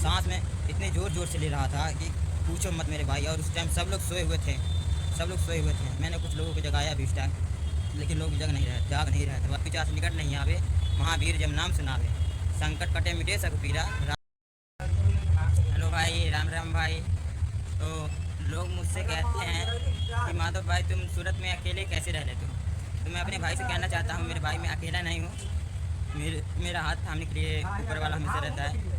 सांस में इतने ज़ोर ज़ोर से ले रहा था कि पूछो मत मेरे भाई। और उस टाइम सब लोग सोए हुए थे, सब लोग सोए हुए थे। मैंने कुछ लोगों को जगाया भी उस टाइम, लेकिन लोग जाग नहीं रहे थे। पिचास निकट नहीं आवे, महावीर जब नाम सुनावे, संकट कटे मिटे सब पीरा। हेलो भाई, राम राम भाई। तो लोग मुझसे कहते हैं कि माधव भाई तुम सूरत में अकेले कैसे रह लेते हो। तो मैं अपने भाई से कहना चाहता हूँ, मेरे भाई मैं अकेला नहीं हूँ। मेरा हाथ थामने के लिए ऊपर वाला हमेशा रहता है।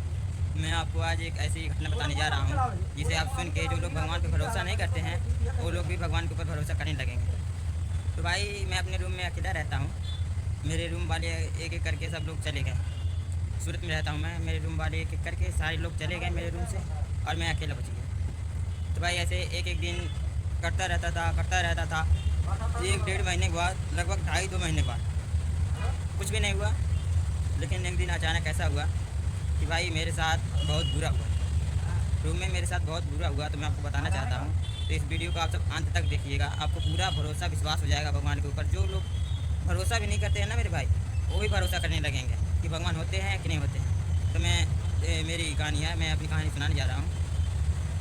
मैं आपको आज एक ऐसी घटना बताने जा रहा हूँ जिसे आप सुन के जो लोग भगवान पर भरोसा नहीं करते हैं वो लोग भी भगवान के ऊपर भरोसा करने लगेंगे। तो भाई मैं अपने रूम में अकेला रहता हूँ। मेरे रूम वाले एक एक करके सब लोग चले गए। सूरत में रहता हूँ मैं, मेरे रूम वाले एक एक करके सारे लोग चले गए मेरे रूम से और मैं अकेला बच गया। तो भाई ऐसे एक एक दिन करता रहता था। 1-1.5 महीने के बाद, लगभग 2.5 महीने के बाद कुछ भी नहीं हुआ। लेकिन एक दिन अचानक ऐसा हुआ कि भाई मेरे साथ बहुत बुरा हुआ, रूम में मेरे साथ बहुत बुरा हुआ। तो मैं आपको बताना चाहता हूँ, तो इस वीडियो को आप सब अंत तक देखिएगा। आपको पूरा भरोसा विश्वास हो जाएगा भगवान के ऊपर। जो लोग भरोसा भी नहीं करते हैं ना मेरे भाई, वो भी भरोसा करने लगेंगे कि भगवान होते हैं कि नहीं होते हैं। तो मेरी कहानी है, मैं अपनी कहानी सुनाने जा रहा हूँ।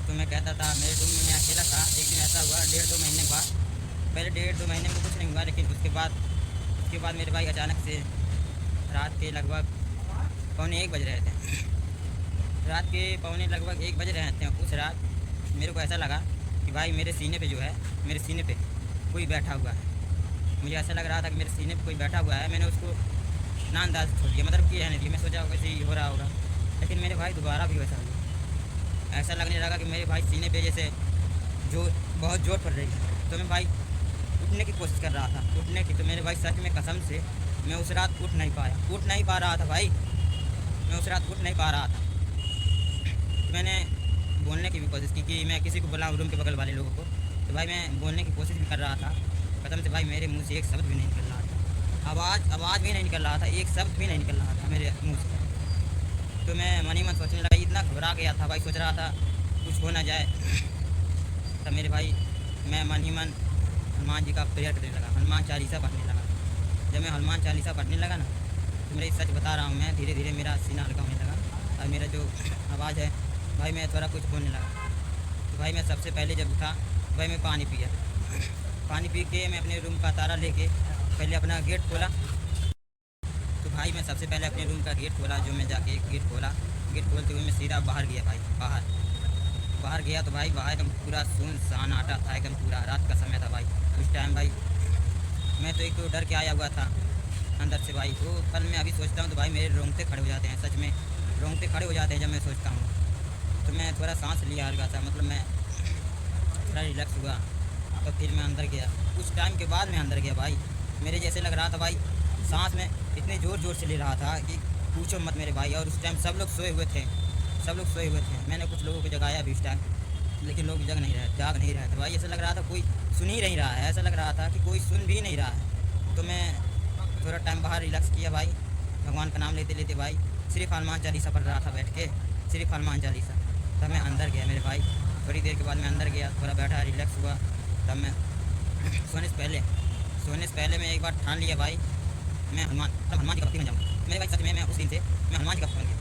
तो मैं कहता था मेरे रूम में मैं अकेला था। एक दिन ऐसा हुआ 1.5-2 महीने के बाद, पहले 1.5-2 महीने में कुछ नहीं हुआ, लेकिन उसके बाद मेरे भाई अचानक से रात के लगभग 1:45 बज रहे थे। रात के लगभग 1 बज रहे थे। उस रात मेरे को ऐसा लगा कि भाई मेरे सीने पे जो है, मेरे सीने पे कोई बैठा हुआ है। मुझे ऐसा लग रहा था कि मेरे सीने पे कोई बैठा हुआ है। मैंने उसको नाअंदाज छोड़ दिया, मतलब कि रहने दिया। मैं सोचा वैसे ही हो रहा होगा, लेकिन मेरे भाई दोबारा भी वैसा हुआ। ऐसा लगने लगा कि मेरे भाई सीने पे जैसे जो बहुत जोर पड़ रही है। तो मैं भाई उठने की कोशिश कर रहा था, उठने की। तो मेरे भाई सच में कसम से मैं उस रात उठ नहीं पा रहा था भाई। मैं उस रात उठ नहीं पा रहा था। तो मैंने बोलने की भी कोशिश की कि मैं किसी को बुलाऊँ, रूम के बगल वाले लोगों को। तो भाई मैं बोलने की कोशिश भी कर रहा था, कसम से भाई मेरे मुंह से एक शब्द भी नहीं निकल रहा था। आवाज़ भी नहीं निकल रहा था, एक शब्द भी नहीं निकल रहा था मेरे मुंह से। तो मैं मन ही मन सोचने लगा, इतना घबरा गया था भाई, सोच रहा था कुछ हो ना जाए। तब मेरे भाई मैं मन ही मन हनुमान जी का प्रेयर करने लगा, हनुमान चालीसा पढ़ने लगा। जब मैं हनुमान चालीसा पढ़ने लगा ना, तो मेरे सच बता रहा हूँ मैं, धीरे धीरे मेरा सीना हल्का होने लगा और मेरा जो आवाज़ है भाई मैं थोड़ा कुछ बोलने लगा। तो भाई मैं सबसे पहले जब उठा तो भाई मैं पानी पिया। पानी पी के मैं अपने रूम का ताला लेके पहले अपना गेट खोला। तो भाई मैं सबसे पहले अपने रूम का गेट खोला। जो मैं जाके गेट खोला, गेट खोलते हुए मैं सीधा बाहर गया भाई। बाहर गया तो भाई बाहर एकदम पूरा सुनसान आटा था, एकदम पूरा रात का समय था भाई। उस टाइम भाई मैं तो एक तो डर के आया हुआ था अंदर से भाई। वो कल मैं अभी सोचता हूँ तो भाई मेरे रोंगटे खड़े हो जाते हैं, सच में रोंगटे खड़े हो जाते हैं जब मैं सोचता हूँ। तो मैं थोड़ा सांस लिया हल्का सा, मतलब मैं थोड़ा रिलैक्स हुआ। तो फिर मैं अंदर गया। कुछ टाइम के बाद मैं अंदर गया भाई। मेरे जैसे लग रहा था भाई, सांस में इतने ज़ोर ज़ोर से ले रहा था कि पूछो मत मेरे भाई। और उस टाइम सब लोग सोए हुए थे, सब लोग सोए हुए थे। मैंने कुछ लोगों को जगाया भी उस टाइम, लेकिन लोग जाग नहीं रहे थे भाई। ऐसा लग रहा था कोई सुन ही नहीं रहा है, ऐसा लग रहा था कि कोई सुन भी नहीं रहा है। तो मैं थोड़ा टाइम बाहर रिलैक्स किया भाई, भगवान का नाम लेते लेते भाई सिर्फ हनुमान चालीसा पढ़ रहा था बैठ के, सिर्फ हनुमान चालीसा। तब मैं अंदर गया मेरे भाई। थोड़ी देर के बाद मैं अंदर गया, थोड़ा बैठा रिलैक्स हुआ। तब मैं सोने से पहले मैं एक बार ठान लिया भाई, मैं हनुमान जी का भक्ति बन जाऊँगा। मेरे भाई सच में मैं उस दिन से मैं हनुमान जी का भक्त बन गया।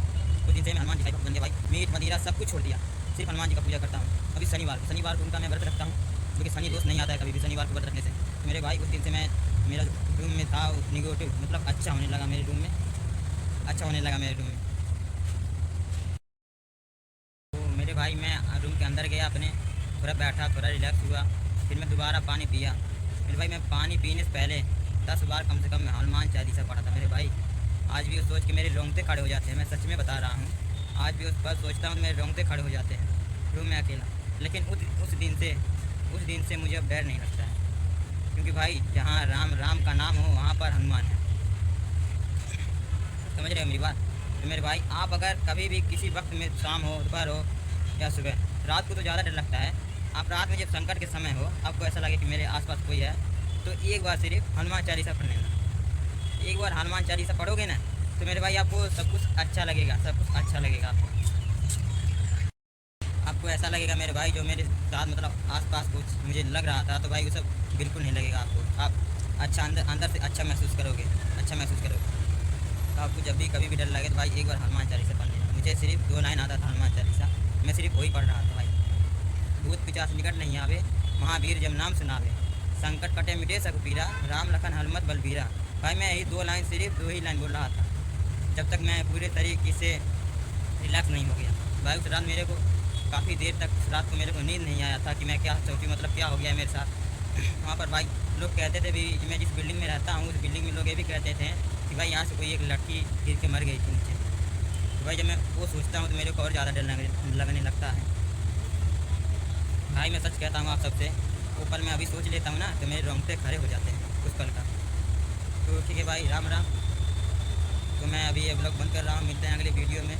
उस दिन से मैं हनुमान जी का भक्त बन गया भाई। मीट मदिरा सब कुछ छोड़ दिया, सिर्फ हनुमान जी का पूजा करता हूँ। अभी शनिवार को उनका मैं व्रत रखता हूँ, क्योंकि शनि दोष नहीं आता है कभी भी शनिवार को व्रत रखने से। तो मेरे भाई उस दिन से मेरा रूम में था निगेटिव, मतलब अच्छा होने लगा मेरे रूम में, अच्छा होने लगा मेरे रूम में। तो मेरे भाई मैं रूम के अंदर गया अपने, थोड़ा बैठा, थोड़ा रिलैक्स हुआ। फिर मैं दोबारा पानी पिया। मेरे भाई मैं पानी पीने से पहले 10 बार कम से कम मैं हनुमान चालीसा पढ़ा था मेरे भाई। आज भी उस सोच के मेरे रोंगटे खड़े हो जाते हैं, मैं सच में बता रहा हूँ। आज भी उस पर सोचता हूँ तो मेरे रोंगटे खड़े हो जाते हैं रूम में अकेला। लेकिन उस दिन से मुझे अब डर नहीं लगता है, क्योंकि भाई जहाँ राम का नाम हो वहाँ पर हनुमान है। समझ रहे हो मेरी बात। तो मेरे भाई आप अगर कभी भी किसी वक्त में, शाम हो, दोपहर हो या सुबह, रात को तो ज़्यादा डर लगता है। आप रात में जब संकट के समय हो, आपको ऐसा लगे कि मेरे आसपास कोई है, तो एक बार सिर्फ हनुमान चालीसा पढ़ लेना। एक बार हनुमान चालीसा पढ़ोगे ना, तो मेरे भाई आपको सब कुछ अच्छा लगेगा, सब कुछ अच्छा लगेगा आपको ऐसा लगेगा मेरे भाई जो मेरे साथ मतलब आसपास कुछ मुझे लग रहा था, तो भाई वो सब बिल्कुल नहीं लगेगा आपको। आप अच्छा अंदर से अच्छा महसूस करोगे। तो आपको जब भी कभी भी डर लगे तो भाई एक बार हनुमान चालीसा पढ़ लेना। मुझे सिर्फ 2 लाइन आता था हनुमान चालीसा, मैं सिर्फ वही पढ़ रहा था भाई। भूत पिचास निकट नहीं आवे, महावीर जब नाम सुनावे, संकट कटे मिटे सब पीरा, राम लखन हनुमत बलबीरा। भाई मैं यही 2 लाइन, सिर्फ 2 ही लाइन बोल रहा था, जब तक मैं पूरे तरीके से रिलैक्स नहीं हो गया। भाई उस रात मेरे को काफ़ी देर तक, उस रात को मेरे को नींद नहीं आया था कि मैं क्या सोचूं, मतलब क्या हो गया मेरे साथ। वहाँ पर भाई लोग कहते थे भी, मैं जिस बिल्डिंग में रहता हूँ उस बिल्डिंग में लोग ये भी कहते थे कि भाई यहाँ से कोई एक लड़की गिर के मर गई थी नीचे। तो भाई जब मैं वो सोचता हूँ तो मेरे को और ज़्यादा डर लगने लगता है। भाई मैं सच कहता हूँ आप सबसे, वो पल मैं अभी सोच लेता हूँ ना तो मेरे रोंगटे खड़े हो जाते हैं उस पल का। तो ठीक है भाई, राम राम। तो मैं अभी ये ब्लॉग बंद कर रहा हूँ, मिलते हैं अगले वीडियो में।